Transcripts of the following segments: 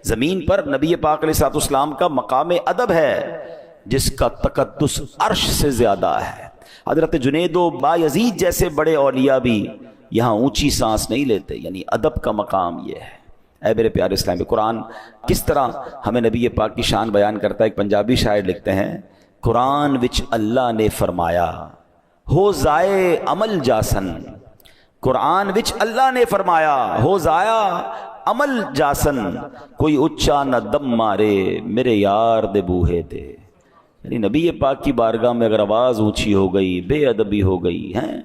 زمین پر نبی پاک علیہ الصلوۃ والسلام کا مقام ادب ہے جس کا تقدس عرش سے زیادہ ہے۔ حضرت جنید و بایزید جیسے بڑے اولیاء بھی یہاں اونچی سانس نہیں لیتے، یعنی ادب کا مقام یہ ہے۔ اے میرے پیارے اسلامی، قرآن کس طرح ہمیں نبی پاک کی شان بیان کرتا ہے۔ ایک پنجابی شاعر لکھتے ہیں، قرآن وچ اللہ نے فرمایا ہو ضائع عمل جاسن، قرآن وچ اللہ نے فرمایا ہو ضائع عمل جاسن، کوئی اچا نہ دم مارے میرے یار دے بوہے تے۔ یعنی نبی پاک کی بارگاہ میں اگر آواز اونچی ہو گئی، بے ادبی ہو گئی ہیں،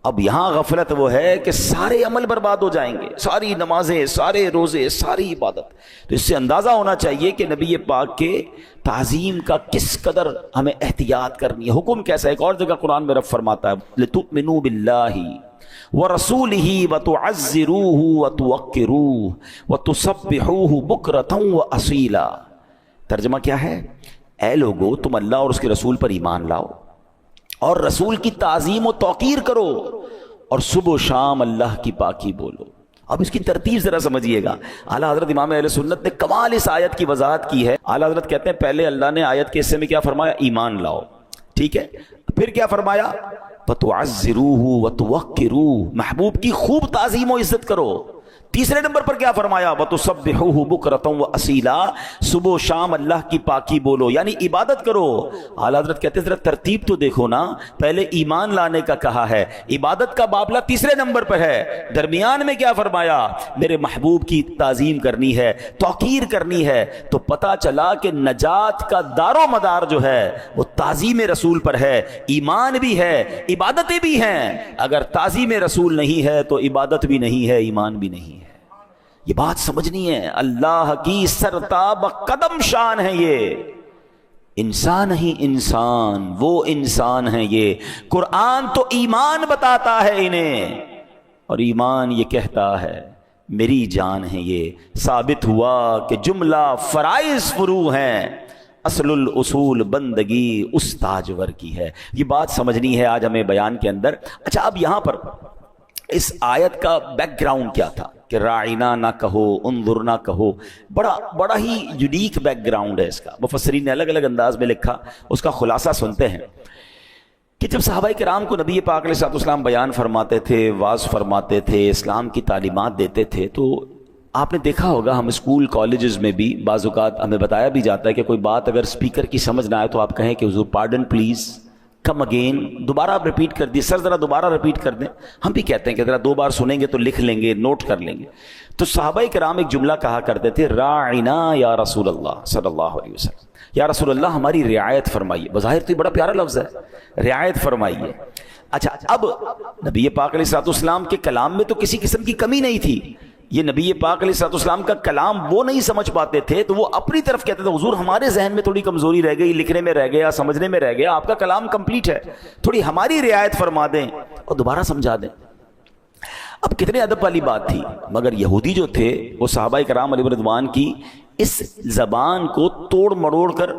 اب یہاں غفلت وہ ہے کہ سارے عمل برباد ہو جائیں گے، ساری نمازیں، سارے روزے، ساری عبادت۔ تو اس سے اندازہ ہونا چاہیے کہ نبی پاک کے تعظیم کا کس قدر ہمیں احتیاط کرنی ہے۔ حکم کیسا ہے؟ ایک اور جگہ قرآن میں رب فرماتا ہے لِتُؤْمِنُوا بِاللَّهِ وَرَسُولِهِ وَتُعَزِّرُوهُ وَتُوَقِّرُوهُ وَتُسَبِّحُوهُ بُكْرَةً وَأَصِيلًا۔ ترجمہ کیا ہے؟ اے لوگو، تم اللہ اور اس کے رسول پر ایمان لاؤ اور رسول کی تعظیم و توقیر کرو اور صبح و شام اللہ کی پاکی بولو۔ اب اس کی ترتیب ذرا سمجھیے گا۔ اعلیٰ حضرت امام اہل سنت نے کمال اس آیت کی وضاحت کی ہے۔ اعلیٰ حضرت کہتے ہیں پہلے اللہ نے آیت کے حصے میں کیا فرمایا؟ ایمان لاؤ، ٹھیک ہے۔ پھر کیا فرمایا؟ وَتُعَزِّرُوهُ وَتُوَقِّرُوهُ، محبوب کی خوب تعظیم و عزت کرو۔ تیسرے نمبر پر کیا فرمایا؟ وَتُسَبِّحُوهُ بُكْرَةً وَأَصِيلًا، صبح و شام اللہ کی پاکی بولو، یعنی عبادت کرو۔ اعلیٰ حضرت کہتے ہیں ذرا ترتیب تو دیکھو نا، پہلے ایمان لانے کا کہا ہے، عبادت کا معاملہ تیسرے نمبر پر ہے، درمیان میں کیا فرمایا؟ میرے محبوب کی تعظیم کرنی ہے، توقیر کرنی ہے۔ تو پتہ چلا کہ نجات کا دار و مدار جو ہے وہ تعظیم رسول پر ہے، ایمان بھی ہے، عبادتیں بھی ہیں۔ اگر تعظیم رسول نہیں ہے تو عبادت بھی نہیں ہے، ایمان بھی نہیں ہے۔ یہ بات سمجھنی ہے، اللہ کی سرتاب قدم شان ہے یہ، انسان ہی انسان، وہ انسان ہے یہ۔ قرآن تو ایمان بتاتا ہے انہیں، اور ایمان یہ کہتا ہے میری جان ہے یہ۔ ثابت ہوا کہ جملہ فرائض فروع ہیں، اصل الاصول بندگی اس تاجور کی ہے۔ یہ بات سمجھنی ہے آج ہمیں بیان کے اندر۔ اچھا، اب یہاں پر اس آیت کا بیک گراؤنڈ کیا تھا کہ راعینا نہ کہو، انظر نہ کہو، بڑا ہی یونیک بیک گراؤنڈ ہے اس کا۔ مفسرین نے الگ الگ انداز میں لکھا، اس کا خلاصہ سنتے ہیں کہ جب صحابہ کرام کو نبی پاک علیہ الصلوۃ والسلام بیان فرماتے تھے، واعظ فرماتے تھے، اسلام کی تعلیمات دیتے تھے، تو آپ نے دیکھا ہوگا ہم اسکول کالجز میں بھی بعض اوقات ہمیں بتایا بھی جاتا ہے کہ کوئی بات اگر اسپیکر کی سمجھ نہ آئے تو آپ کہیں کہ حضور پارڈن پلیز، کم اگین، دوبارہ آپ ریپیٹ کر دیے، سر ذرا دوبارہ ریپیٹ کر دیں۔ ہم بھی کہتے ہیں کہ ذرا دو بار سنیں گے تو لکھ لیں گے، نوٹ کر لیں گے۔ تو صحابہ کرام ایک جملہ کہا کرتے تھے، راعنا یا رسول اللہ صلی اللہ علیہ وسلم، یا رسول اللہ ہماری رعایت فرمائیے۔ بظاہر تو یہ بڑا پیارا لفظ ہے، رعایت فرمائیے۔ اچھا، اب نبی پاک علیہ الصلوۃ والسلام کے کلام میں تو کسی قسم کی کمی نہیں تھی، یہ نبی پاک علیہ الصلوۃ والسلام کا کلام وہ نہیں سمجھ پاتے تھے تو وہ اپنی طرف کہتے تھے حضور ہمارے ذہن میں تھوڑی کمزوری رہ گئی، لکھنے میں رہ گیا، سمجھنے میں رہ گیا، آپ کا کلام کمپلیٹ ہے، تھوڑی ہماری رعایت فرما دیں اور دوبارہ سمجھا دیں۔ اب کتنے ادب والی بات تھی، مگر یہودی جو تھے وہ صحابہ کرام علیہ رضوان کی اس زبان کو توڑ مڑوڑ کر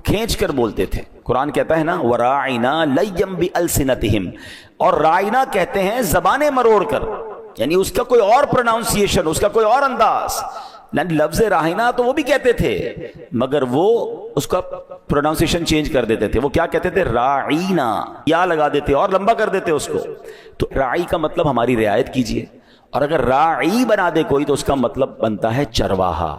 کھینچ کر بولتے تھے۔ قرآن کہتا ہے نا وَرَاعِنَا لَيَّمْ بِأَلْسِنَتِهِمْ، اور رائنا کہتے ہیں زبانیں مروڑ کر، یعنی اس کا کوئی اور پروناؤنسیشن، اس کا کوئی اور انداز۔ لفظ راہینا تو وہ بھی کہتے تھے مگر وہ اس کا پروناؤنسیشن چینج کر دیتے تھے، وہ کیا کہتے تھے؟ راعینا، یا لگا دیتے اور لمبا کر دیتے اس کو۔ تو راعی کا مطلب ہماری رعایت کیجئے، اور اگر راعی بنا دے کوئی تو اس کا مطلب بنتا ہے چرواہا،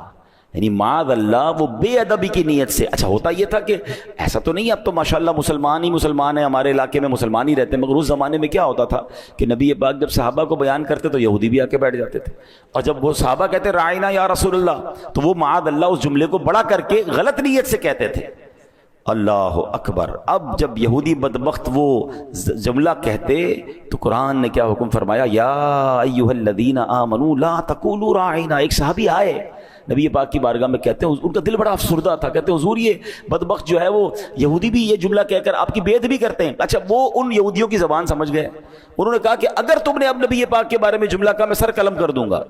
یعنی معاذ اللہ وہ بے ادبی کی نیت سے۔ اچھا، ہوتا یہ تھا کہ ایسا تو نہیں، اب تو ماشاءاللہ مسلمان ہی مسلمان ہیں، ہمارے علاقے میں مسلمان ہی رہتے ہیں، مگر اس زمانے میں کیا ہوتا تھا کہ نبی پاک جب صحابہ کو بیان کرتے تو یہودی بھی آ کے بیٹھ جاتے تھے، اور جب وہ صحابہ کہتے رائنا یا رسول اللہ تو وہ معاذ اللہ اس جملے کو بڑا کر کے غلط نیت سے کہتے تھے۔ اللہ اکبر! اب جب یہودی بدبخت وہ جملہ کہتے تو قرآن نے کیا حکم فرمایا؟ یا ایھا الذین آمنوا لا تقولوا راعنا۔ ایک صحابی آئے نبی پاک کی بارگاہ میں، کہتے ہیں ان کا دل بڑا افسردہ تھا، کہتے ہیں حضور یہ بدبخت جو ہے وہ یہودی بھی یہ جملہ کہہ کر آپ کی بیعت بھی کرتے ہیں۔ اچھا، وہ ان یہودیوں کی زبان سمجھ گئے، انہوں نے کہا کہ اگر تم نے اب نبی پاک کے بارے میں جملہ کہا میں سر قلم کر دوں گا۔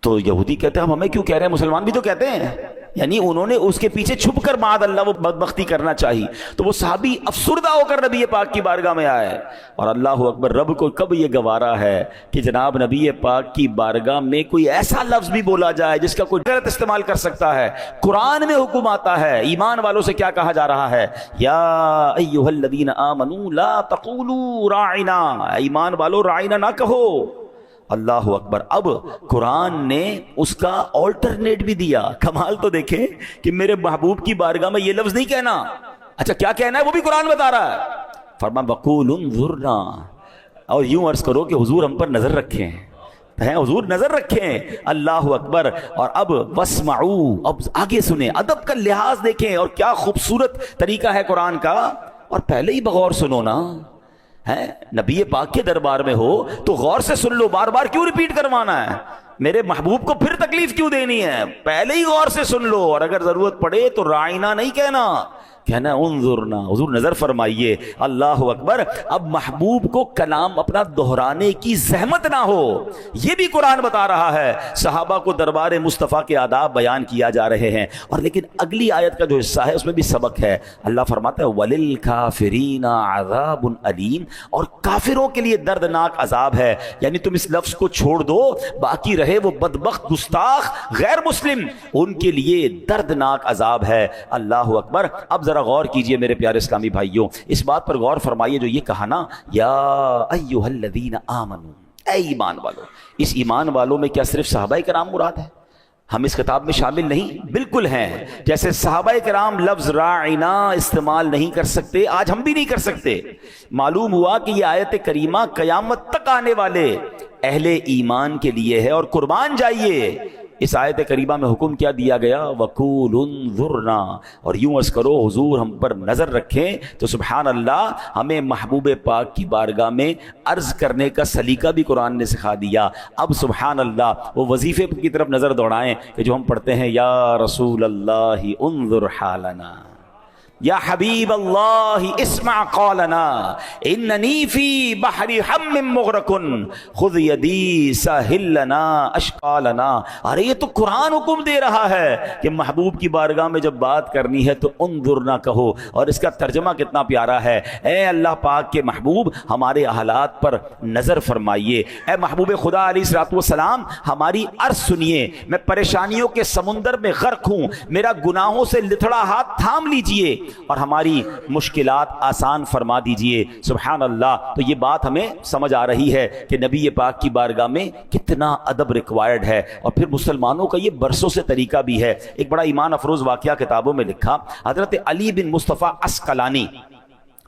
تو یہودی کہتے ہیں ہم ہمیں کیوں کہہ رہے ہیں، مسلمان بھی تو کہتے ہیں۔ یعنی انہوں نے اس کے پیچھے چھپ کر معاذ اللہ وہ بدبختی کرنا چاہی. تو وہ صحابی افسردہ ہو کر نبی پاک کی بارگاہ میں آئے. اور اللہ اکبر، رب کو کب یہ گوارا ہے کہ جناب نبی پاک کی بارگاہ میں کوئی ایسا لفظ بھی بولا جائے جس کا کوئی غلط استعمال کر سکتا ہے. قرآن میں حکم آتا ہے، ایمان والوں سے کیا کہا جا رہا ہے؟ یا ایھا الذین آمنوا لا تقولوا راعنا، ایمان والو راعنا نہ کہو. اللہ اکبر. اب قرآن نے اس کا آلٹرنیٹ بھی دیا. کمال تو دیکھیں کہ میرے محبوب کی بارگاہ میں یہ لفظ نہیں کہنا. اچھا کیا کہنا ہے وہ بھی قرآن بتا رہا ہے. فرمایا وقول انظرنا، اور یوں عرض کرو کہ حضور ہم پر نظر رکھیں ہیں، حضور نظر رکھیں. اللہ اکبر. اور اب واسمعوا، اب آگے سنیں، ادب کا لحاظ دیکھیں اور کیا خوبصورت طریقہ ہے قرآن کا. اور پہلے ہی بغور سنو نا، ہے نبی پاک کے دربار میں ہو تو غور سے سن لو، بار بار کیوں ریپیٹ کروانا ہے؟ میرے محبوب کو پھر تکلیف کیوں دینی ہے؟ پہلے ہی غور سے سن لو. اور اگر ضرورت پڑے تو رائنا نہیں کہنا، کہنا انظرنا، حضور نظر فرمائیے. اللہ اکبر. اب محبوب کو کلام اپنا دہرانے کی زحمت نہ ہو، یہ بھی قرآن بتا رہا ہے. صحابہ کو دربار مصطفیٰ کے آداب بیان کیا جا رہے ہیں. اور لیکن اگلی آیت کا جو حصہ ہے اس میں بھی سبق ہے. اللہ فرماتا ہے وَلِلْكَافِرِينَ عَذَابٌ أَلِيمٌ، اور کافروں کے لیے دردناک عذاب ہے. یعنی تم اس لفظ کو چھوڑ دو، باقی رہے وہ بدبخت گستاخ غیر مسلم، ان کے لیے دردناک عذاب ہے. اللہ اکبر. اب ذرا غور کیجئے میرے پیارے اسلامی بھائیوں، اس بات پر غور فرمائیے جو یہ کہا نا یا ایھا الذین آمنوا، اے ایمان والو. اس ایمان والوں میں کیا صرف صحابہ کرام مراد ہے؟ ہم اس کتاب میں شامل نہیں؟ بالکل ہیں. جیسے صحابہ کرام لفظ راعنا استعمال نہیں کر سکتے، آج ہم بھی نہیں کر سکتے. معلوم ہوا کہ یہ آیت کریمہ قیامت تک آنے والے اہل ایمان کے لیے ہے. اور قربان جائیے، اس آیت کریمہ میں حکم کیا دیا گیا؟ وَقُولُ انظُرْنَا، اور یوں عرض کرو حضور ہم پر نظر رکھیں. تو سبحان اللہ، ہمیں محبوب پاک کی بارگاہ میں عرض کرنے کا سلیقہ بھی قرآن نے سکھا دیا. اب سبحان اللہ وہ وظیفے کی طرف نظر دوڑائیں کہ جو ہم پڑھتے ہیں یا رسول اللہ انظر حالنا، یا حبیب اللہ اسمع قولنا، اننی فی بحر ہم مغرق خذ یدی ساحل لنا اشقالنا. ارے یہ تو قرآن حکم دے رہا ہے کہ محبوب کی بارگاہ میں جب بات کرنی ہے تو انظر نہ کہو. اور اس کا ترجمہ کتنا پیارا ہے، اے اللہ پاک کے محبوب ہمارے حالات پر نظر فرمائیے. اے محبوب خدا علیہ الصلوۃ والسلام ہماری عرض سنیے. میں پریشانیوں کے سمندر میں غرق ہوں، میرا گناہوں سے لتھڑا ہاتھ تھام لیجئے اور ہماری مشکلات آسان فرما دیجئے. سبحان اللہ. تو یہ بات ہمیں سمجھ آ رہی ہے کہ نبی پاک کی بارگاہ میں کتنا ادب ریکوائرڈ ہے. اور پھر مسلمانوں کا یہ برسوں سے طریقہ بھی ہے. ایک بڑا ایمان افروز واقعہ کتابوں میں لکھا حضرت علی بن مصطفیٰ عسقلانی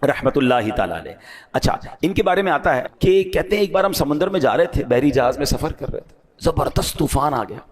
رحمت اللہ تعالی علیہ. اچھا ان کے بارے میں آتا ہے کہ کہتے ہیں ایک بار ہم سمندر میں جا رہے تھے، بحری جہاز میں سفر کر رہے تھے، زبردست طوفان آ گیا.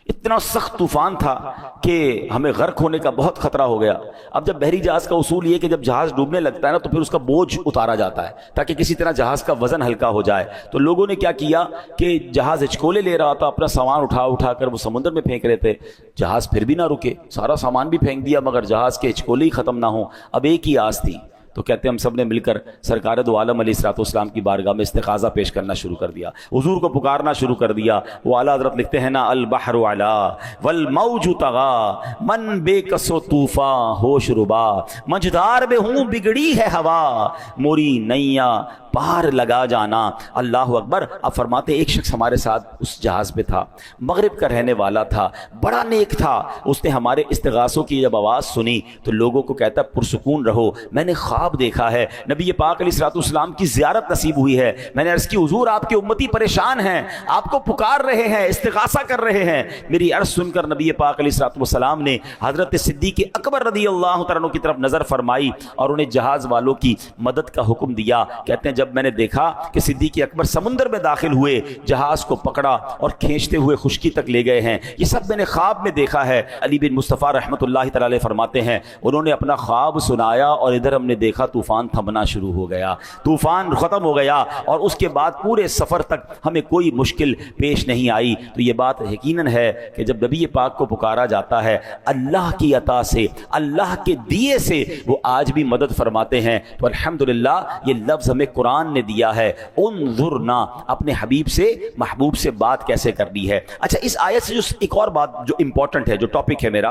اتنا سخت طوفان تھا کہ ہمیں غرق ہونے کا بہت خطرہ ہو گیا. اب جب بحری جہاز کا اصول یہ کہ جب جہاز ڈوبنے لگتا ہے نا تو پھر اس کا بوجھ اتارا جاتا ہے تاکہ کسی طرح جہاز کا وزن ہلکا ہو جائے. تو لوگوں نے کیا کیا کہ جہاز ہچکولے لے رہا تھا، اپنا سامان اٹھا کر وہ سمندر میں پھینک رہے تھے. جہاز پھر بھی نہ رکے، سارا سامان بھی پھینک دیا مگر جہاز کے ہچکولے ہی ختم نہ ہوں. اب ایک ہی آس تھی. تو کہتے ہیں ہم سب نے مل کر سرکار دو عالم علیہ الصلوۃ والسلام کی بارگاہ میں استغاثہ پیش کرنا شروع کر دیا، حضور کو پکارنا شروع کر دیا. وہ اعلیٰ حضرت لکھتے ہیں نا البحر علا والموج طغا من بے کس و طوفاں ہوش ربا مجدار میں ہوں بگڑی ہے ہوا موری نیا پار لگا جانا. اللہ اکبر. اب فرماتے ایک شخص ہمارے ساتھ اس جہاز پہ تھا، مغرب کا رہنے والا تھا، بڑا نیک تھا. اس نے ہمارے استغاثوں کی جب آواز سنی تو لوگوں کو کہتا پرسکون رہو، میں نے خواب دیکھا ہے، نبی پاک علیہ الصلوۃ والسلام کی زیارت نصیب ہوئی ہے. میں نے عرض کی حضور آپ کے امتی پریشان ہیں، آپ کو پکار رہے ہیں، استغاثہ کر رہے ہیں. میری عرض سن کر نبی پاک علیہ الصلوۃ والسلام نے حضرت صدیق اکبر رضی اللہ تعالیٰ عنہ کی طرف نظر فرمائی اور انہیں جہاز والوں کی مدد کا حکم دیا. کہتے ہیں جب میں نے دیکھا کہ صدیق اکبر سمندر میں داخل ہوئے، جہاز کو پکڑا اور کھینچتے ہوئے خشکی تک لے گئے ہیں. یہ سب میں نے خواب میں دیکھا ہے. علی بن مصطفیٰ رحمۃ اللہ تعالی علیہ فرماتے ہیں انہوں نے اپنا خواب سنایا اور ادھر ہم نے دیکھا طوفان تھمنا شروع ہو گیا, طوفان ختم ہو گیا, اور اس کے بعد پورے سفر تک ہمیں کوئی مشکل پیش نہیں آئی. تو یہ بات یقیناً ہے کہ جب نبی پاک کو پکارا جاتا ہے اللہ کی عطا سے, اللہ کے دیے سے, وہ آج بھی مدد فرماتے ہیں. تو الحمدللہ یہ لفظ ہمیں قرآن نے دیا ہے, انظرنا, اپنے حبیب سے, محبوب سے بات کیسے کرنی ہے. اچھا, اس آیت سے جو ایک اور بات جو امپورٹنٹ ہے, جو ٹاپک ہے میرا,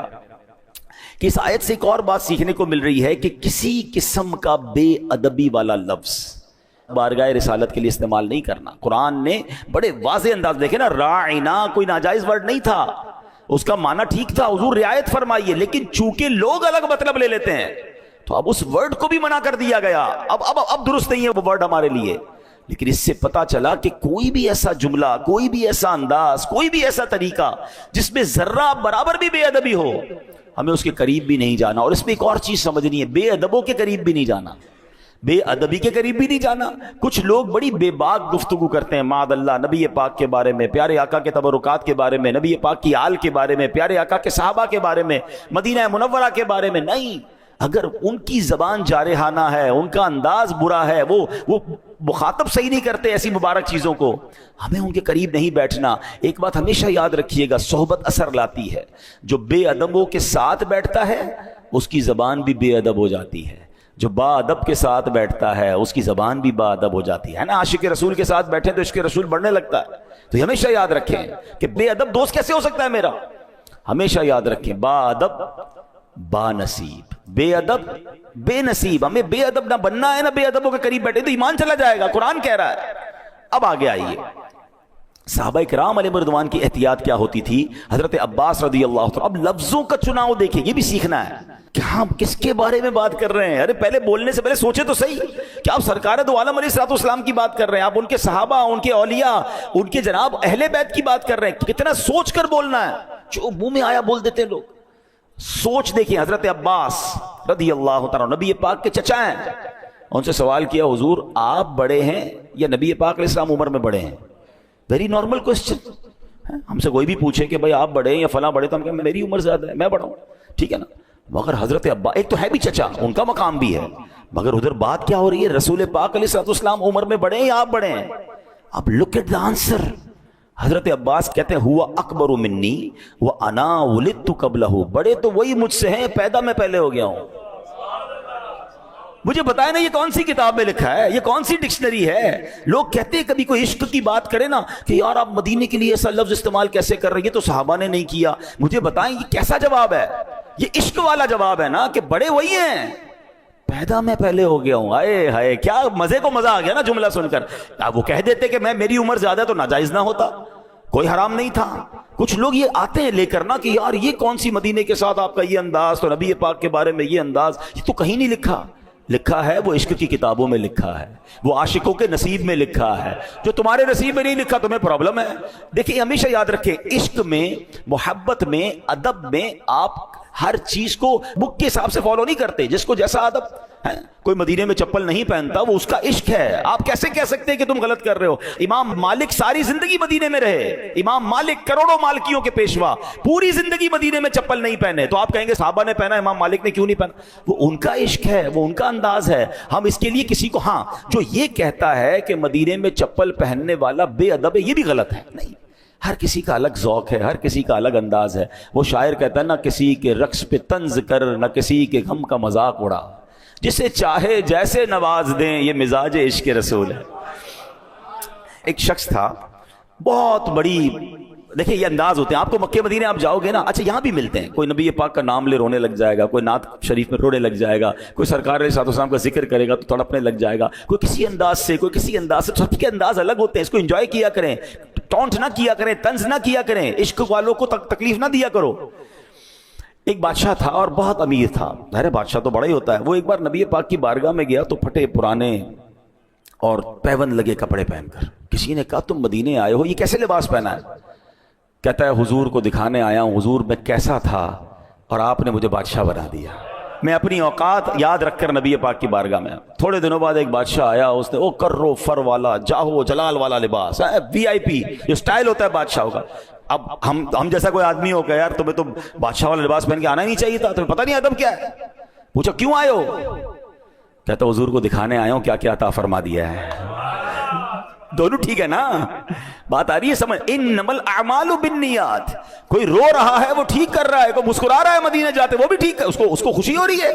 کہ اس آیت سے ایک اور بات سیکھنے کو مل رہی ہے کہ کسی قسم کا بے ادبی والا لفظ بارگاہ رسالت کے لیے استعمال نہیں کرنا. قرآن نے بڑے واضح انداز, دیکھیں نا, راعنا کوئی ناجائز ورڈ نہیں تھا, اس کا معنی ٹھیک تھا, حضور رعایت فرمائیے, لیکن چونکہ لوگ الگ مطلب لے لیتے ہیں تو اب اس ورڈ کو بھی منع کر دیا گیا. اب درست نہیں ہے وہ ورڈ ہمارے لیے. لیکن اس سے پتا چلا کہ کوئی بھی ایسا جملہ, کوئی بھی ایسا انداز, کوئی بھی ایسا طریقہ جس میں ذرہ برابر بھی بے ادبی ہو, ہمیں اس کے قریب بھی نہیں جانا. اور اس میں ایک اور چیز سمجھنی ہے, بے ادبوں کے قریب بھی نہیں جانا, بے ادبی کے قریب بھی نہیں جانا. کچھ لوگ بڑی بے باک گفتگو کرتے ہیں معاذ اللہ نبی پاک کے بارے میں, پیارے آقا کے تبرکات کے بارے میں, نبی پاک کی آل کے بارے میں, پیارے آقا کے صحابہ کے بارے میں, مدینہ منورہ کے بارے میں. نہیں, اگر ان کی زبان جارحانہ ہے, ان کا انداز برا ہے, وہ مخاطب صحیح نہیں کرتے ایسی مبارک چیزوں کو, ہمیں ان کے قریب نہیں بیٹھنا. ایک بات ہمیشہ یاد رکھیے گا, صحبت اثر لاتی ہے. جو بے ادبوں کے ساتھ بیٹھتا ہے اس کی زبان بھی بے ادب ہو جاتی ہے, جو با ادب کے ساتھ بیٹھتا ہے اس کی زبان بھی با ادب ہو جاتی ہے نا. عاشق رسول کے ساتھ بیٹھے تو عشق رسول بڑھنے لگتا ہے. تو یہ ہمیشہ یاد رکھیں کہ بے ادب دوست کیسے ہو سکتا ہے میرا. ہمیشہ یاد رکھیں, با ادب با نصیب, بے ادب بے نصیب. ہمیں بے ادب نہ بننا ہے, نہ بے ادبوں کے قریب بیٹھے تو ایمان چلا جائے گا, قرآن کہہ رہا ہے. اب آگے آئیے, صحابہ کرام علیہ رضوان کی احتیاط کیا ہوتی تھی. حضرت عباس رضی اللہ عنہ, اب لفظوں کا چناؤ دیکھیں, یہ بھی سیکھنا ہے کہ ہم کس کے بارے میں بات کر رہے ہیں. ارے پہلے بولنے سے پہلے سوچے تو صحیح کہ آپ سرکار دو عالم علیہ الصلوۃ والسلام کی بات کر رہے ہیں, آپ ان کے صحابہ, ان کے اولیاء, ان کے جناب اہل بیت کی بات کر رہے ہیں. کتنا سوچ کر بولنا ہے, جو منہ میں آیا بول دیتے لوگ. سوچ دیکھیں, حضرت عباس رضی اللہ تعالیٰ نبی پاک کے چچا ہیں, ان سے سوال کیا, حضور آپ بڑے ہیں یا نبی پاک علیہ السلام عمر میں بڑے ہیں؟ Very normal question. ہم سے کوئی بھی پوچھے کہ بھائی آپ بڑے ہیں یا فلاں بڑے, تو ہم کہیں میری عمر زیادہ ہے, میں بڑا ہوں, ٹھیک ہے نا. مگر حضرت عباس ایک تو ہے بھی چچا, ان کا مقام بھی ہے, مگر ادھر بات کیا ہو رہی ہے, رسول پاک علیہ الصلوۃ والسلام عمر میں بڑے ہیں یا آپ بڑے ہیں؟ اب لک ایٹ دا آنسر. حضرت عباس کہتے ہیں ہوا اکبر منی وانا ولدت قبلہ, بڑے تو وہی مجھ سے ہیں, پیدا میں پہلے ہو گیا ہوں. مجھے بتائیں نا یہ کون سی کتاب میں لکھا ہے, یہ کون سی ڈکشنری ہے؟ لوگ کہتے ہیں کبھی کوئی عشق کی بات کرے نا کہ یار آپ مدینے کے لیے ایسا لفظ استعمال کیسے کر رہے ہیں, یہ تو صحابہ نے نہیں کیا. مجھے بتائیں یہ کیسا جواب ہے؟ یہ عشق والا جواب ہے نا کہ بڑے وہی ہیں, پیدا میں پہلے ہو گیا ہوں. آئے ہائے, کیا مزے کو مزہ آ گیا نا جملہ سن کر. وہ کہہ دیتے کہ میری عمر زیادہ تو ناجائز نہ ہوتا, کوئی حرام نہیں تھا. کچھ لوگ یہ آتے ہیں لے کر نا کہ یار یہ کون سی مدینے کے ساتھ آپ کا یہ انداز, تو نبی پاک کے بارے میں یہ انداز, یہ تو کہیں نہیں لکھا. لکھا ہے وہ عشق کی کتابوں میں لکھا ہے, وہ عاشقوں کے نصیب میں لکھا ہے. جو تمہارے نصیب میں نہیں لکھا تمہیں پرابلم ہے. دیکھیں ہمیشہ یاد رکھیں, عشق میں, محبت میں, ادب میں آپ ہر چیز کو بک کے حساب سے فالو نہیں کرتے. جس کو جیسا ادب ہے, کوئی مدینے میں چپل نہیں پہنتا, وہ اس کا عشق ہے. آپ کیسے کہہ سکتے ہیں کہ تم غلط کر رہے ہو؟ امام مالک ساری زندگی مدینے میں رہے, امام مالک کروڑوں مالکیوں کے پیشوا, پوری زندگی مدینے میں چپل نہیں پہنے. تو آپ کہیں گے صحابہ نے پہنا, امام مالک نے کیوں نہیں پہنا؟ وہ ان کا عشق ہے, وہ ان کا انداز ہے. ہم اس کے لیے کسی کو, ہاں جو یہ کہتا ہے کہ مدینے میں چپل پہننے والا بے ادب ہے, یہ بھی غلط ہے. نہیں, ہر کسی کا الگ ذوق ہے, ہر کسی کا الگ انداز ہے. وہ شاعر کہتا ہے نہ کسی کے رقص پہ طنز کر, نہ کسی کے غم کا مذاق اڑا, جسے چاہے جیسے نواز دیں, یہ مزاج عشق رسول ہے. ایک شخص تھا, بہت بڑی, دیکھیں یہ انداز ہوتے ہیں. آپ کو مکے مدینے آپ جاؤ گے نا, اچھا یہاں بھی ملتے ہیں, کوئی نبی پاک کا نام لے رونے لگ جائے گا, کوئی نعت شریف میں رونے لگ جائے گا, کوئی سرکار علیہ الصلوۃ والسلام کا ذکر کرے گا تو تڑپنے لگ جائے گا, کوئی کسی انداز سے, کوئی کسی انداز سے. سب کے انداز الگ ہوتے ہیں, اس کو انجوائے کیا کریں, ٹونٹ نہ کیا کریں, طنز نہ کیا کریں, عشق والوں کو تکلیف نہ دیا کرو. ایک بادشاہ تھا اور بہت امیر تھا. ظاہر بادشاہ تو بڑا ہی ہوتا ہے. وہ ایک بار نبی پاک کی بارگاہ میں گیا تو پھٹے پرانے اور پیون لگے کپڑے پہن کر. کسی نے کہا تم مدینے آئے ہو, یہ کیسے لباس پہنا ہے؟ کہتا ہے حضور کو دکھانے آیا ہوں, حضور میں کیسا تھا اور آپ نے مجھے بادشاہ بنا دیا. میں اپنی اوقات یاد رکھ کر نبی پاک کی بارگاہ میں. تھوڑے دنوں بعد ایک بادشاہ آیا, اس نے او کرو فر والا, جاہو جلال والا لباس, وی آئی پی, یہ سٹائل ہوتا ہے بادشاہوں کا. اب ہم جیسا کوئی آدمی ہو کہ یار تمہیں تو بادشاہ والا لباس پہن کے آنا ہی نہیں چاہیے تھا, تمہیں پتہ نہیں ادب کیا ہے. پوچھا کیوں آئے ہو؟ کہتا حضور کو دکھانے آیا ہوں کیا کیا عطا فرما دیا ہے. دونوں ٹھیک ہے نا؟ بات آ رہی ہے سمجھ؟ انما الاعمال بالنیات. کوئی رو رہا ہے وہ ٹھیک کر رہا ہے, کوئی مسکرا رہا ہے مدینے جاتے وہ بھی ٹھیک ہے, اس کو خوشی ہو رہی ہے.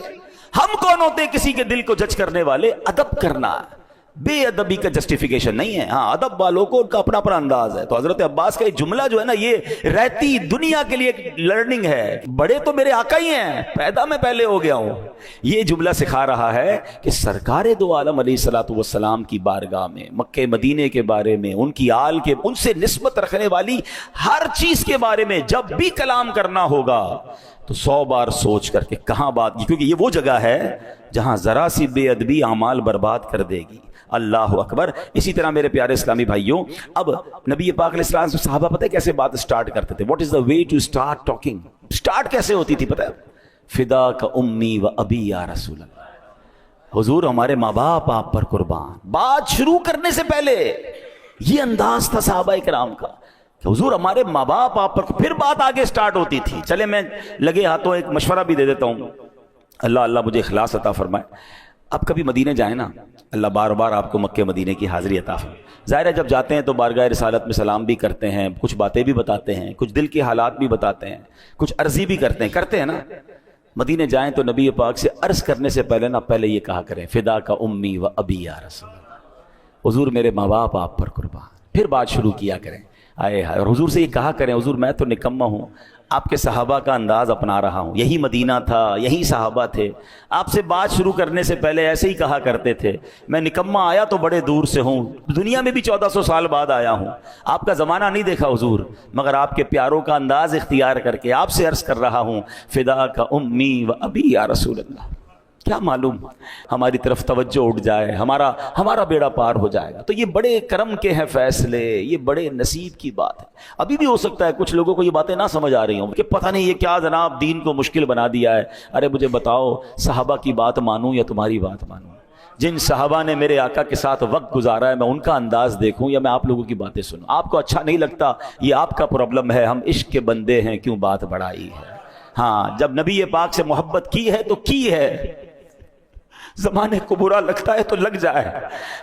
ہم کون ہوتے ہیں کسی کے دل کو جج کرنے والے؟ ادب کرنا. بے ادبی کا جسٹیفیکیشن نہیں ہے. ہاں ادب والوں کو ان کا اپنا اپنا انداز ہے. تو حضرت عباس کا یہ جملہ جو ہے نا, یہ رہتی دنیا کے لیے ایک لرننگ ہے. بڑے تو میرے آقا ہی ہیں, پیدا میں پہلے ہو گیا ہوں. یہ جملہ سکھا رہا ہے کہ سرکار دو عالم علیہ الصلوۃ والسلام کی بارگاہ میں, مکہ مدینے کے بارے میں, ان کی آل کے, ان سے نسبت رکھنے والی ہر چیز کے بارے میں جب بھی کلام کرنا ہوگا تو 100 بار سوچ کر کے کہاں بات, کیونکہ یہ وہ جگہ ہے جہاں ذرا سی بے ادبی اعمال برباد کر دے گی. اللہ اکبر. اسی طرح میرے پیارے اسلامی بھائیوں, اب نبی پاک علیہ السلام سے صحابہ پتہ ہے کیسے بات سٹارٹ کرتے تھے؟ What is the way to start talking? Start کیسے ہوتی تھی پتہ ہے؟ فدا کا امی و ابی یا رسول اللہ, حضور ہمارے ماں باپ آپ پر قربان. بات شروع کرنے سے پہلے یہ انداز تھا صحابہ کرام کا کہ حضور ہمارے ماں باپ آپ پر, پھر بات آگے سٹارٹ ہوتی تھی. چلے میں لگے ہاتھوں ایک مشورہ بھی دے دیتا ہوں, اللہ مجھے اخلاص عطا فرمائے. اب کبھی مدینے جائیں نا, اللہ بار بار آپ کو مکہ مدینے کی حاضری عطا فرمائے. ظاہر ہے جب جاتے ہیں تو بارگاہ رسالت میں سلام بھی کرتے ہیں, کچھ باتیں بھی بتاتے ہیں, کچھ دل کے حالات بھی بتاتے ہیں, کچھ عرضی بھی کرتے ہیں نا. مدینے جائیں تو نبی پاک سے عرض کرنے سے پہلے یہ کہا کریں فدا کا امی و ابی یا رسول اللہ, حضور میرے ماں باپ آپ پر قربان. پھر بات شروع کیا کریں. آئے ہائے, اور حضور سے یہ کہا کریں حضور میں تو نکما ہوں, آپ کے صحابہ کا انداز اپنا رہا ہوں, یہی مدینہ تھا, یہی صحابہ تھے, آپ سے بات شروع کرنے سے پہلے ایسے ہی کہا کرتے تھے. میں نکما آیا تو بڑے دور سے ہوں, دنیا میں بھی 1400 سال بعد آیا ہوں, آپ کا زمانہ نہیں دیکھا حضور, مگر آپ کے پیاروں کا انداز اختیار کر کے آپ سے عرض کر رہا ہوں فدا کا امی و ابی یا رسول اللہ. کیا معلوم ہماری طرف توجہ اٹھ جائے, ہمارا بیڑا پار ہو جائے گا. تو یہ بڑے کرم کے ہیں فیصلے, یہ بڑے نصیب کی بات ہے. ابھی بھی ہو سکتا ہے کچھ لوگوں کو یہ باتیں نہ سمجھ آ رہی ہوں کہ پتہ نہیں یہ کیا جناب دین کو مشکل بنا دیا ہے. ارے مجھے بتاؤ صحابہ کی بات مانوں یا تمہاری بات مانوں؟ جن صحابہ نے میرے آقا کے ساتھ وقت گزارا ہے میں ان کا انداز دیکھوں یا میں آپ لوگوں کی باتیں سنوں؟ آپ کو اچھا نہیں لگتا, یہ آپ کا پرابلم ہے. ہم عشق کے بندے ہیں, کیوں بات بڑھائی ہے. ہاں جب نبی پاک سے محبت کی ہے تو کی ہے, زمانے کو برا لگتا ہے تو لگ جائے.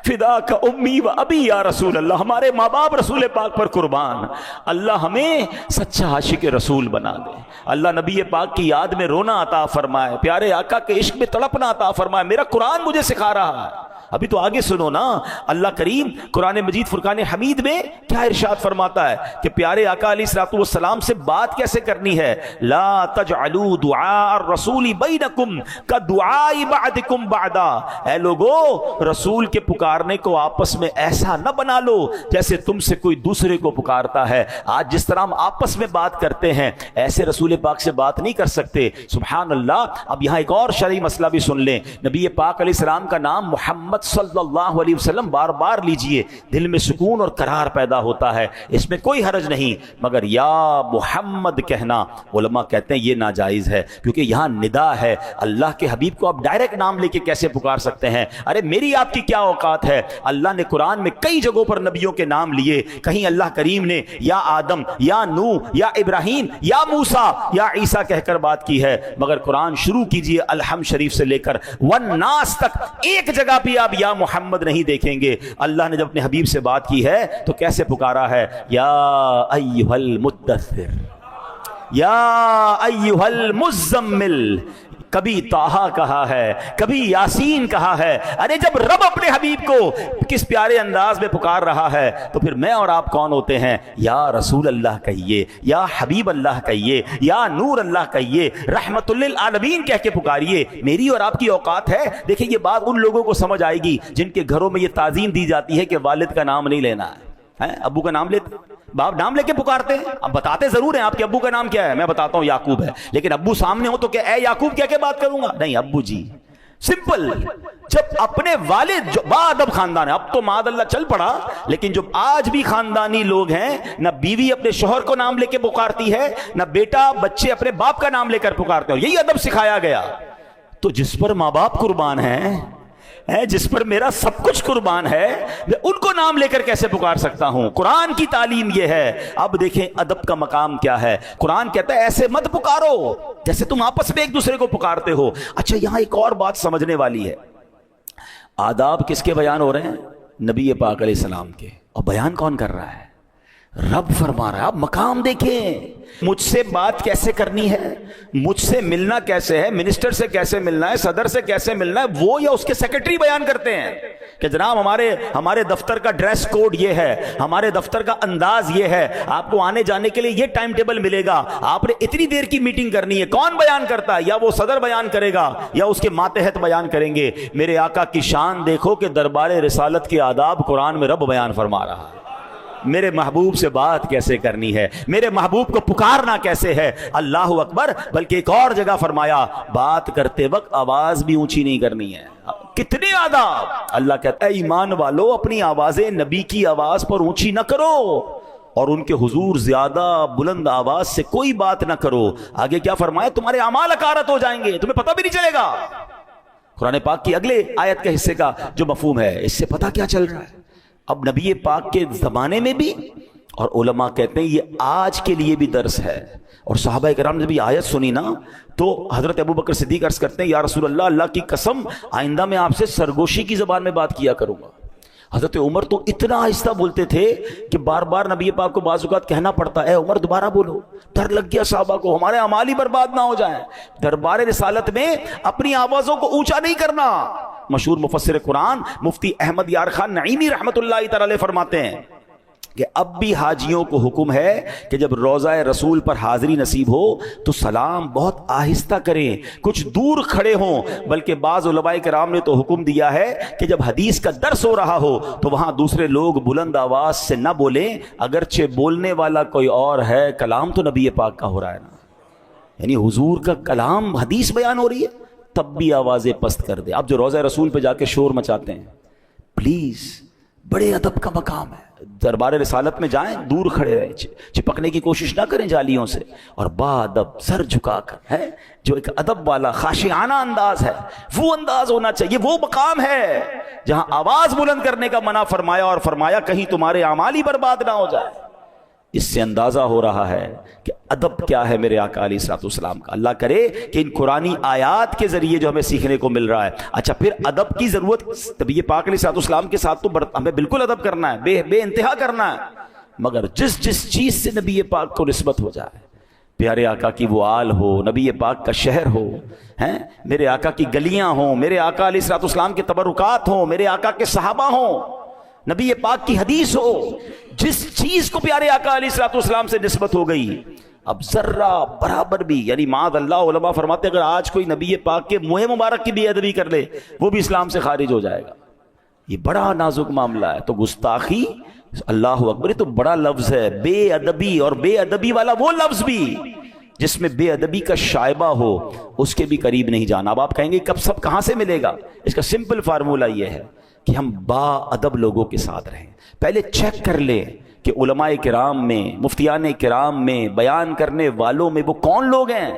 فدا کا امی و ابی یا رسول اللہ, ہمارے ماں باپ رسول پاک پر قربان. اللہ ہمیں سچا عاشق رسول بنا دے. اللہ نبی پاک کی یاد میں رونا عطا فرمائے, پیارے آقا کے عشق میں تڑپنا عطا فرمائے. میرا قرآن مجھے سکھا رہا ہے. ابھی تو آگے سنو نا, اللہ کریم قرآن مجید فرقان حمید میں کیا ارشاد فرماتا ہے کہ پیارے آقا علیہ الصلوۃ والسلام سے بات کیسے کرنی ہے. لا تجعلوا دعاء الرسول بینکم کدعاء بعضکم بعضا, اے لوگو رسول کے پکارنے کو آپس میں ایسا نہ بنا لو جیسے تم سے کوئی دوسرے کو پکارتا ہے. آج جس طرح ہم آپس میں بات کرتے ہیں ایسے رسول پاک سے بات نہیں کر سکتے. سبحان اللہ. اب یہاں ایک اور شرعی مسئلہ بھی سن لیں. نبی پاک علیہ السلام کا نام محمد صلی اللہ علیہ وسلم بار بار لیجئے, دل میں سکون اور قرار پیدا ہوتا ہے, اس میں کوئی حرج نہیں. مگر یا محمد کہنا علماء کہتے ہیں یہ ناجائز ہے, کیونکہ یہاں ندا ہے. اللہ کے حبیب کو آپ ڈائریکٹ نام لے کے کیسے پکار سکتے ہیں؟ ارے میری آپ کی کیا اوقات ہے. اللہ نے قرآن میں کئی جگہوں پر نبیوں کے نام لیے. کہیں اللہ کریم نے یا آدم یا نوح یا ابراہیم یا موسیٰ یا عیسیٰ کہہ کر بات کی ہے, مگر قرآن شروع کیجئے الحمد شریف سے لے کر والناس تک ایک جگہ بھی آپ یا محمد نہیں دیکھیں گے. اللہ نے جب اپنے حبیب سے بات کی ہے تو کیسے پکارا ہے؟ یا ایھا المدثر, یا ایھا المزمل. کبھی طٰہٰ کہا ہے, کبھی یاسین کہا ہے. ارے جب رب اپنے حبیب کو کس پیارے انداز میں پکار رہا ہے تو پھر میں اور آپ کون ہوتے ہیں؟ یا رسول اللہ کہیے, یا حبیب اللہ کہیے, یا نور اللہ کہیے, رحمت للعالمین کہہ کے پکاریے. میری اور آپ کی اوقات ہے. دیکھیں یہ بات ان لوگوں کو سمجھ آئے گی جن کے گھروں میں یہ تعظیم دی جاتی ہے کہ والد کا نام نہیں لینا ہے. ابو کا نام لیتے, باپ نام لے کے پکارتے ہیں. اب بتاتے ضرور ہیں آپ کے ابو کا نام کیا ہے, میں بتاتا ہوں یعقوب ہے, لیکن ابو سامنے ہو تو کہ اے یعقوب کہہ کے بات کروں گا؟ نہیں, ابو جی. سمپل. جب اپنے والد, جو بادب خاندان ہے, اب تو معاذ اللہ چل پڑا, لیکن جو آج بھی خاندانی لوگ ہیں, نہ بیوی اپنے شوہر کو نام لے کے پکارتی ہے, نہ بیٹا بچے اپنے باپ کا نام لے کر پکارتے ہیں. یہی ادب سکھایا گیا. تو جس پر ماں باپ قربان ہیں, جس پر میرا سب کچھ قربان ہے, میں ان کو نام لے کر کیسے پکار سکتا ہوں؟ قرآن کی تعلیم یہ ہے. اب دیکھیں ادب کا مقام کیا ہے. قرآن کہتا ہے ایسے مت پکارو جیسے تم آپس میں ایک دوسرے کو پکارتے ہو. اچھا یہاں ایک اور بات سمجھنے والی ہے. آداب کس کے بیان ہو رہے ہیں؟ نبی پاک علیہ السلام کے. اور بیان کون کر رہا ہے؟ رب فرما رہا ہے. آپ مقام دیکھیں, مجھ سے بات کیسے کرنی ہے, مجھ سے ملنا کیسے ہے, منسٹر سے کیسے ملنا ہے, صدر سے کیسے ملنا ہے, وہ یا اس کے سیکرٹری بیان کرتے ہیں کہ جناب ہمارے دفتر کا ڈریس کوڈ یہ ہے, ہمارے دفتر کا انداز یہ ہے, آپ کو آنے جانے کے لیے یہ ٹائم ٹیبل ملے گا, آپ نے اتنی دیر کی میٹنگ کرنی ہے. کون بیان کرتا ہے؟ یا وہ صدر بیان کرے گا یا اس کے ماتحت بیان کریں گے. میرے آقا کی شان دیکھو کہ دربار رسالت کے آداب قرآن میں رب بیان فرما رہا ہے. میرے محبوب سے بات کیسے کرنی ہے, میرے محبوب کو پکارنا کیسے ہے. اللہ اکبر. بلکہ ایک اور جگہ فرمایا بات کرتے وقت آواز بھی اونچی نہیں کرنی ہے. کتنے آداب. اللہ کہتا ہے ایمان والو اپنی آوازیں نبی کی آواز پر اونچی نہ کرو اور ان کے حضور زیادہ بلند آواز سے کوئی بات نہ کرو. آگے کیا فرمایا؟ تمہارے اعمال اکارت ہو جائیں گے, تمہیں پتہ بھی نہیں چلے گا. قرآن پاک کی اگلے آیت کے حصے کا جو مفہوم ہے, اس سے پتہ کیا چل رہا ہے؟ اب نبی پاک کے زمانے میں بھی, اور علماء کہتے ہیں یہ آج کے لیے بھی درس ہے. اور صحابہ کرام نے جب یہ آیت سنی نا تو حضرت ابوبکر صدیق عرض کرتے ہیں یا رسول اللہ, اللہ کی قسم آئندہ میں آپ سے سرگوشی کی زبان میں بات کیا کروں گا. حضرت عمر تو اتنا آہستہ بولتے تھے کہ بار بار نبی پاک کو بعض اوقات کہنا پڑتا ہے عمر دوبارہ بولو. ڈر لگ گیا صحابہ کو ہمارے اعمال ہی برباد نہ ہو جائیں. دربار رسالت میں اپنی آوازوں کو اونچا نہیں کرنا. مشہور مفسر قرآن مفتی احمد یار خان نعیمی رحمت اللہ تعالی علیہ فرماتے ہیں کہ اب بھی حاجیوں کو حکم ہے کہ جب روضہ رسول پر حاضری نصیب ہو تو سلام بہت آہستہ کریں, کچھ دور کھڑے ہوں. بلکہ بعض علماء کرام نے تو حکم دیا ہے کہ جب حدیث کا درس ہو رہا ہو تو وہاں دوسرے لوگ بلند آواز سے نہ بولیں, اگرچہ بولنے والا کوئی اور ہے, کلام تو نبی پاک کا ہو رہا ہے نا. یعنی حضور کا کلام, حدیث بیان ہو رہی ہے, تب بھی آوازیں پست کر دیں. آپ جو روضہ رسول پہ جا کے شور مچاتے ہیں, پلیز بڑے ادب کا مقام ہے. دربار رسالت میں جائیں, دور کھڑے رہیں, چپکنے کی کوشش نہ کریں جالیوں سے, اور بادب سر جھکا کر ہے جو ایک ادب والا خاشعانہ انداز ہے, وہ انداز ہونا چاہیے. وہ مقام ہے جہاں آواز بلند کرنے کا منع فرمایا, اور فرمایا کہیں تمہارے اعمال ہی برباد نہ ہو جائے. اس سے اندازہ ہو رہا ہے کہ ادب کیا ہے میرے آقا علیہ الصلوۃ والسلام کا. اللہ کرے کہ ان قرآنی آیات کے ذریعے جو ہمیں سیکھنے کو مل رہا ہے. اچھا پھر ادب کی ضرورت نبی پاک علیہ الصلوۃ والسلام کے ساتھ تو ہمیں بالکل ادب کرنا ہے, بے انتہا کرنا ہے, مگر جس چیز سے نبی پاک کو نسبت ہو جائے, پیارے آقا کی وہ آل ہو, نبی پاک کا شہر ہو, ہیں میرے آقا کی گلیاں ہوں, میرے آقا علیہ الصلوۃ والسلام کے تبرکات ہوں, میرے آقا کے صحابہ ہوں, نبی پاک کی حدیث ہو, جس چیز کو پیارے آقا علیہ الصلوۃ والسلام سے نسبت ہو گئی, اب ذرہ برابر بھی, یعنی معاذ اللہ, علماء فرماتے ہیں اگر آج کوئی نبی پاک کے منہ مبارک کی بے ادبی کر لے وہ بھی اسلام سے خارج ہو جائے گا. یہ بڑا نازک معاملہ ہے. تو گستاخی, اللہ اکبر, یہ تو بڑا لفظ ہے بے ادبی, اور بے ادبی والا وہ لفظ بھی جس میں بے ادبی کا شائبہ ہو اس کے بھی قریب نہیں جانا. اب آپ کہیں گے کب سب کہاں سے ملے گا؟ اس کا سمپل فارمولہ یہ ہے کہ ہم با ادب لوگوں کے ساتھ رہیں. پہلے چیک کر لیں کہ علماء کرام میں, مفتیان کرام میں, بیان کرنے والوں میں وہ کون لوگ ہیں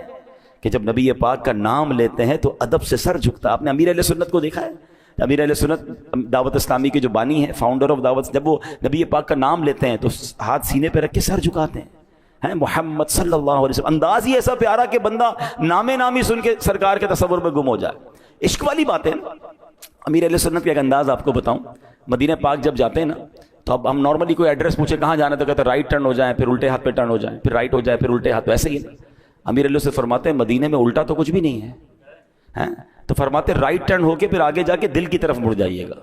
کہ جب نبی پاک کا نام لیتے ہیں تو ادب سے سر جھکتا. آپ نے امیر اہل سنت کو دیکھا ہے؟ امیر اہل سنت دعوت اسلامی کے جو بانی ہیں, فاؤنڈر آف دعوت, جب وہ نبی پاک کا نام لیتے ہیں تو ہاتھ سینے پہ رکھ کے سر جھکاتے ہیں. محمد صلی اللہ علیہ وسلم, انداز ہی ایسا پیارا کہ بندہ نامی سن کے سرکار کے تصور میں گم ہو جائے. عشق والی بات ہے. امیر اہل سنت کا ایک انداز آپ کو بتاؤں, مدینہ پاک جب جاتے ہیں نا تو اب ہم نارملی کوئی ایڈریس پوچھے کہاں جانا تو کہتے ہیں رائٹ ٹرن ہو جائیں, پھر الٹے ہاتھ پہ ٹرن ہو جائیں, پھر رائٹ ہو جائے, پھر الٹے ہاتھ. ویسے ہی امیر علیہ سے فرماتے ہیں مدینے میں الٹا تو کچھ بھی نہیں ہے, تو فرماتے ہیں رائٹ ٹرن ہو کے پھر آگے جا کے دل کی طرف مڑ جائیے گا.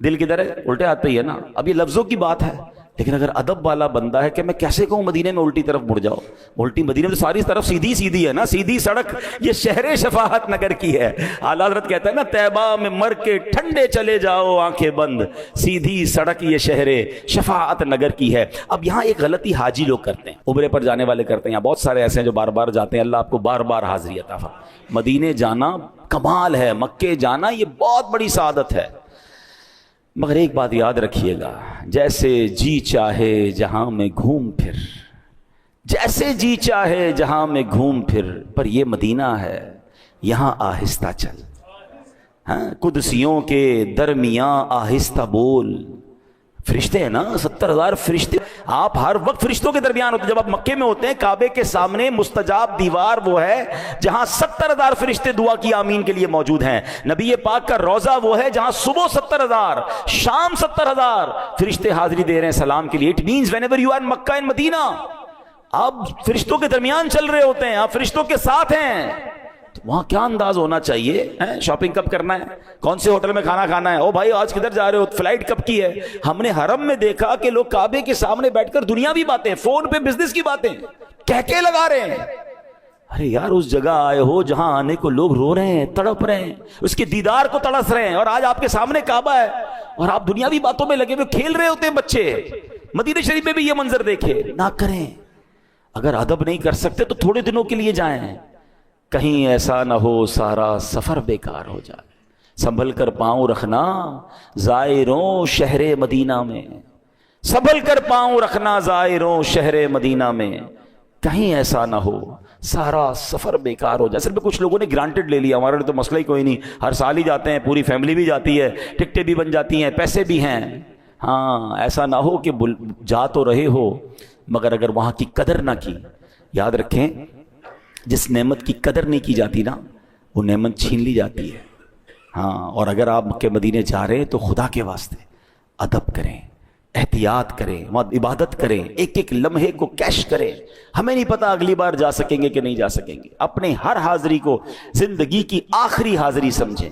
دل کدھر ہے؟ الٹے ہاتھ پہ ہی ہے نا. اب یہ لفظوں کی بات ہے, لیکن اگر ادب والا بندہ ہے کہ میں کیسے کہوں مدینے میں الٹی طرف مڑ جاؤ, الٹی مدینے میں ساری طرف سیدھی ہے نا, سیدھی سڑک یہ شہر شفاعت نگر کی ہے. اعلیٰ حضرت کہتا ہے نا طیبہ میں مر کے ٹھنڈے چلے جاؤ آنکھیں بند, سیدھی سڑک یہ شہر شفاعت نگر کی ہے. اب یہاں ایک غلطی حاجی لوگ کرتے ہیں, عمرے پر جانے والے کرتے ہیں, یہاں بہت سارے ایسے ہیں جو بار بار جاتے ہیں, اللہ آپ کو بار بار حاضری عطا فرمائے. مدینے جانا کمال ہے, مکے جانا یہ بہت بڑی سعادت ہے, مگر ایک بات یاد رکھیے گا, جیسے جی چاہے جہاں میں گھوم پھر, جیسے جی چاہے جہاں میں گھوم پھر, پر یہ مدینہ ہے یہاں آہستہ چل. قدسیوں کے درمیاں آہستہ بول, فرشتے ہیں نا، 70,000 فرشتے. آپ ہر وقت فرشتوں کے درمیان ہوتے ہیں. جب آپ مکے میں ہوتے ہیں کعبے کے سامنے مستجاب دیوار وہ ہے جہاں 70,000 فرشتے دعا کی آمین کے لیے موجود ہیں. نبی پاک کا روضہ وہ ہے جہاں صبح 70,000 شام 70,000 فرشتے حاضری دے رہے ہیں سلام کے لیے. It means whenever you are in Mecca in Medina, آپ فرشتوں کے درمیان چل رہے ہوتے ہیں، آپ فرشتوں کے ساتھ ہیں. تو وہاں کیا انداز ہونا چاہیے. شاپنگ کب کرنا ہے، کون سے ہوٹل میں کھانا کھانا ہے، او بھائی آج کدھر جا رہے ہو، فلائٹ کب کی ہے. ہم نے حرم میں دیکھا کہ لوگ کعبے کے سامنے بیٹھ کر دنیاوی باتیں، فون پہ بزنس کی باتیں کہکے لگا رہے ہیں. ارے یار اس جگہ آئے ہو جہاں آنے کو لوگ رو رہے ہیں، تڑپ رہے ہیں، اس کے دیدار کو تڑس رہے ہیں، اور آج آپ کے سامنے کعبہ ہے اور آپ دنیاوی باتوں میں لگے ہوئے کھیل رہے ہوتے ہیں. بچے مدینہ شریف میں بھی یہ منظر دیکھے نہ کریں. اگر ادب نہیں کر سکتے تو تھوڑے دنوں کے لیے جائیں، کہیں ایسا نہ ہو سارا سفر بیکار ہو جائے. سنبھل کر پاؤں رکھنا زائروں شہر مدینہ میں، سنبھل کر پاؤں رکھنا زائروں شہر مدینہ میں، کہیں ایسا نہ ہو سارا سفر بیکار ہو جائے. اصل میں کچھ لوگوں نے گرانٹڈ لے لیا، ہمارے تو مسئلہ ہی کوئی نہیں، ہر سال ہی جاتے ہیں، پوری فیملی بھی جاتی ہے، ٹکٹیں بھی بن جاتی ہیں، پیسے بھی ہیں. ہاں ایسا نہ ہو کہ جا تو رہے ہو مگر اگر وہاں کی قدر نہ کی. یاد رکھیں جس نعمت کی قدر نہیں کی جاتی نا وہ نعمت چھین لی جاتی ہے. ہاں اور اگر آپ مکہ مدینے جا رہے ہیں تو خدا کے واسطے ادب کریں، احتیاط کریں، عبادت کریں، ایک ایک لمحے کو کیش کریں. ہمیں نہیں پتا اگلی بار جا سکیں گے کہ نہیں جا سکیں گے. اپنے ہر حاضری کو زندگی کی آخری حاضری سمجھیں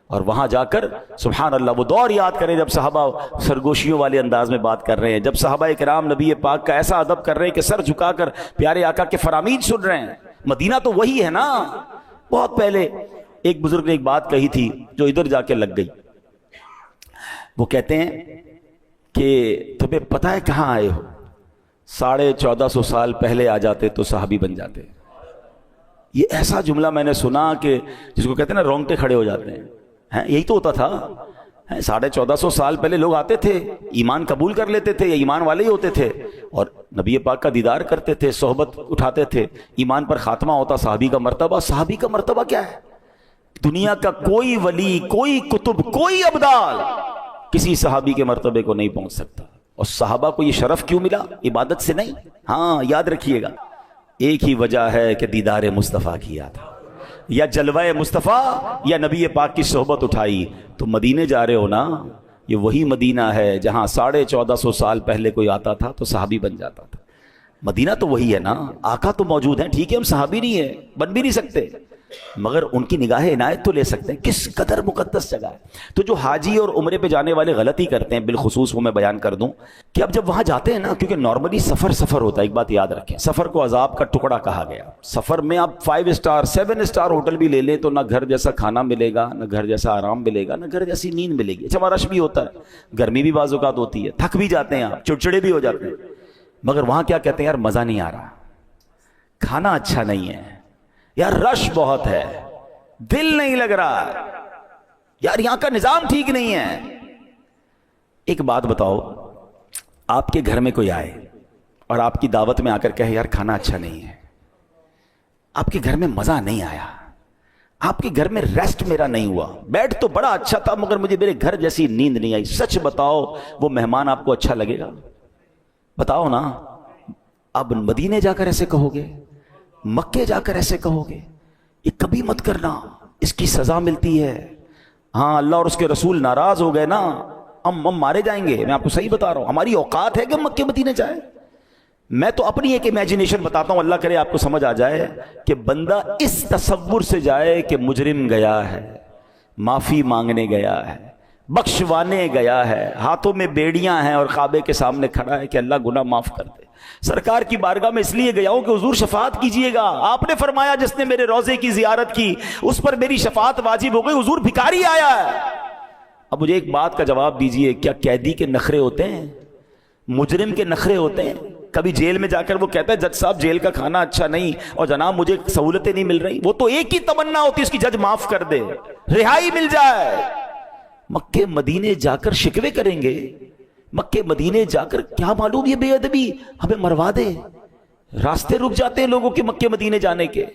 اور وہاں جا کر سبحان اللہ وہ دور یاد کریں جب صحابہ سرگوشیوں والے انداز میں بات کر رہے ہیں، جب صحابہ کرام نبی پاک کا ایسا ادب کر رہے ہیں کہ سر جھکا کر پیارے آقا کے فرامین سن رہے ہیں. مدینہ تو وہی ہے نا. بہت پہلے ایک بزرگ نے ایک بات کہی تھی جو ادھر جا کے لگ گئی. وہ کہتے ہیں کہ تمہیں پتہ ہے کہاں آئے ہو، 1450 سال پہلے آ جاتے تو صحابی بن جاتے. یہ ایسا جملہ میں نے سنا کہ جس کو کہتے ہیں نا رونگٹے کھڑے ہو جاتے ہیں. یہی تو ہوتا تھا. 1450 سال پہلے لوگ آتے تھے، ایمان قبول کر لیتے تھے، یا ایمان والے ہی ہوتے تھے اور نبی پاک کا دیدار کرتے تھے، صحبت اٹھاتے تھے، ایمان پر خاتمہ ہوتا. صحابی کا مرتبہ، صحابی کا مرتبہ کیا ہے؟ دنیا کا کوئی ولی، کوئی کتب، کوئی ابدال کسی صحابی کے مرتبے کو نہیں پہنچ سکتا. اور صحابہ کو یہ شرف کیوں ملا؟ عبادت سے نہیں. ہاں یاد رکھیے گا ایک ہی وجہ ہے کہ دیدار مصطفیٰ کیا تھا، یا جلوہ مصطفیٰ یا نبی پاک کی صحبت اٹھائی. تو مدینے جا رہے ہو نا، یہ وہی مدینہ ہے جہاں 1450 سال پہلے کوئی آتا تھا تو صحابی بن جاتا تھا. مدینہ تو وہی ہے نا. آقا تو موجود ہیں، ٹھیک ہے ہم صحابی نہیں ہیں، بن بھی نہیں سکتے، مگر ان کی نگاہ عنایت تو لے سکتے ہیں. کس قدر مقدس جگہ ہے. تو جو حاجی اور عمرے پہ جانے والے غلطی کرتے ہیں بالخصوص وہ میں بیان کر دوں کہ اب جب وہاں جاتے ہیں نا، کیونکہ نارملی سفر ہوتا ہے. ایک بات یاد رکھیں، سفر کو عذاب کا ٹکڑا کہا گیا. سفر میں آپ 5 اسٹار 7 اسٹار ہوٹل بھی لے لیں تو نہ گھر جیسا کھانا ملے گا، نہ گھر جیسا آرام ملے گا، نہ گھر جیسی نیند ملے گی. اچھا رش بھی ہوتا ہے، گرمی بھی بعض اوقات ہوتی ہے، تھک بھی جاتے ہیں آپ، چڑچڑے بھی ہو جاتے ہیں. مگر وہاں کیا کہتے ہیں؟ یار مزہ نہیں آ رہا، کھانا اچھا نہیں ہے، یار رش بہت ہے، دل نہیں لگ رہا، یار یہاں کا نظام ٹھیک نہیں ہے. ایک بات بتاؤ، آپ کے گھر میں کوئی آئے اور آپ کی دعوت میں آ کر کہے یار کھانا اچھا نہیں ہے، آپ کے گھر میں مزہ نہیں آیا، آپ کے گھر میں ریسٹ میرا نہیں ہوا، بیڈ تو بڑا اچھا تھا مگر مجھے میرے گھر جیسی نیند نہیں آئی، سچ بتاؤ وہ مہمان آپ کو اچھا لگے گا؟ بتاؤ نا. اب مدینے جا کر ایسے کہو گے، مکے جا کر ایسے کہو گے، یہ کبھی مت کرنا، اس کی سزا ملتی ہے. ہاں اللہ اور اس کے رسول ناراض ہو گئے نا، ہم مارے جائیں گے. میں آپ کو صحیح بتا رہا ہوں، ہماری اوقات ہے کہ مکے مدینے جائیں. میں تو اپنی ایک امیجنیشن بتاتا ہوں، اللہ کرے آپ کو سمجھ آ جائے کہ بندہ اس تصور سے جائے کہ مجرم گیا ہے، معافی مانگنے گیا ہے، بخشوانے گیا ہے، ہاتھوں میں بیڑیاں ہیں اور کعبے کے سامنے کھڑا ہے کہ اللہ گناہ معاف کر دے. سرکار کی بارگاہ میں اس لیے گیا ہوں کہ حضور شفاعت کیجئے گا. آپ نے فرمایا جس نے میرے روضے کی زیارت کی اس پر میری شفاعت واجب ہو گئی. حضور بھکاری آیا ہے. اب مجھے ایک بات کا جواب دیجئے، کیا قیدی کے نخرے ہوتے ہیں؟ مجرم کے نخرے ہوتے ہیں؟ کبھی جیل میں جا کر وہ کہتا ہے جج صاحب جیل کا کھانا اچھا نہیں اور جناب مجھے سہولتیں نہیں مل رہی؟ وہ تو ایک ہی تمنا ہوتی ہے اس کی جج معاف کر دے، رہائی مل جائے. مکے مدینے جا کر شکوے کریں گے؟ مکے مدینے جا کر کیا معلوم یہ بے ادبی ہمیں مروا دے. راستے رک جاتے ہیں لوگوں کے مکے مدینے جانے کے.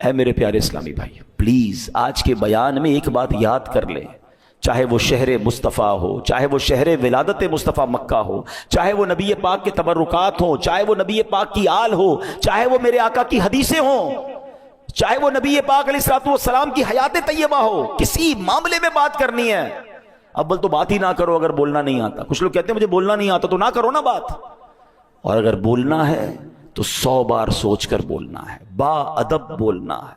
اے میرے پیارے اسلامی بھائی، پلیز آج کے بیان میں ایک بات یاد کر لیں، چاہے وہ شہر مصطفیٰ ہو، چاہے وہ شہر ولادت مصطفیٰ مکہ ہو، چاہے وہ نبی پاک کے تبرکات ہوں، چاہے وہ نبی پاک کی آل ہو، چاہے وہ میرے آقا کی حدیثیں ہوں، چاہے وہ نبی پاک علیہ الصلوۃ والسلام کی حیات طیبہ ہو، کسی معاملے میں بات کرنی ہے، اول تو بات ہی نہ کرو اگر بولنا نہیں آتا۔ کچھ لوگ کہتے ہیں مجھے بولنا نہیں آتا، تو نہ کرو نا بات، اور اگر بولنا ہے تو 100 بار سوچ کر بولنا ہے، با ادب بولنا ہے۔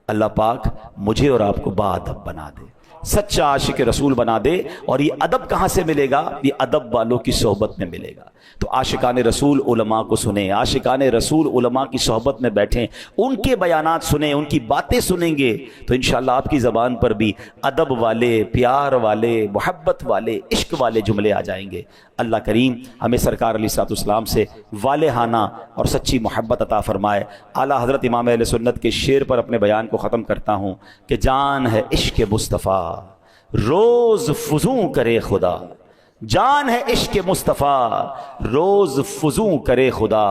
اللہ پاک مجھے اور آپ کو با ادب بنا دے، سچا عاشق رسول بنا دے۔ اور یہ ادب کہاں سے ملے گا؟ یہ ادب والوں کی صحبت میں ملے گا۔ تو عاشقان رسول علماء کو سنیں، عاشقان رسول علماء کی صحبت میں بیٹھیں، ان کے بیانات سنیں، ان کی باتیں سنیں گے تو انشاءاللہ آپ کی زبان پر بھی ادب والے، پیار والے، محبت والے، عشق والے جملے آ جائیں گے۔ اللہ کریم ہمیں سرکار علیہ الصلوۃ والسلام سے والہانہ اور سچی محبت عطا فرمائے۔ اعلیٰ حضرت امام اہل سنت کے شعر پر اپنے بیان کو ختم کرتا ہوں کہ جان ہے عشق مصطفیٰ روز فزوں کرے خدا، جان ہے عشق مصطفیٰ روز فزوں کرے خدا،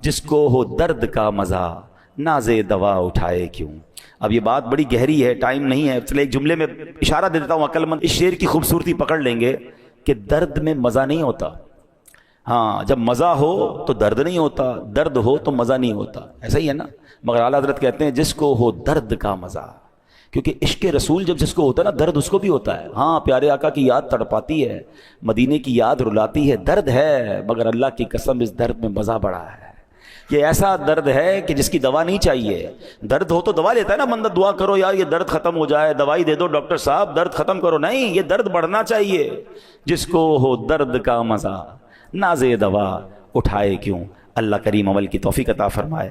جس کو ہو درد کا مزہ ناز دوا اٹھائے کیوں۔ اب یہ بات بڑی گہری ہے، ٹائم نہیں ہے، چلے ایک جملے میں اشارہ دے دیتا ہوں، عقل مند اس شعر کی خوبصورتی پکڑ لیں گے کہ درد میں مزہ نہیں ہوتا۔ ہاں، جب مزہ ہو تو درد نہیں ہوتا، درد ہو تو مزہ نہیں ہوتا، ایسا ہی ہے نا۔ مگر اعلیٰ حضرت کہتے ہیں جس کو ہو درد کا مزہ، کیونکہ عشق رسول جب جس کو ہوتا ہے نا، درد اس کو بھی ہوتا ہے۔ ہاں، پیارے آقا کی یاد تڑپاتی ہے، مدینے کی یاد رلاتی ہے، درد ہے، مگر اللہ کی قسم اس درد میں مزہ بڑا ہے۔ یہ ایسا درد ہے کہ جس کی دوا نہیں چاہیے۔ درد ہو تو دوا لیتا ہے نا بندہ، دعا کرو یار یہ درد ختم ہو جائے، دوائی دے دو ڈاکٹر صاحب درد ختم کرو، نہیں، یہ درد بڑھنا چاہیے۔ جس کو ہو درد کا مزہ ناز دوا اٹھائے کیوں۔ اللہ کریم عمل کی توفیق عطا فرمائے۔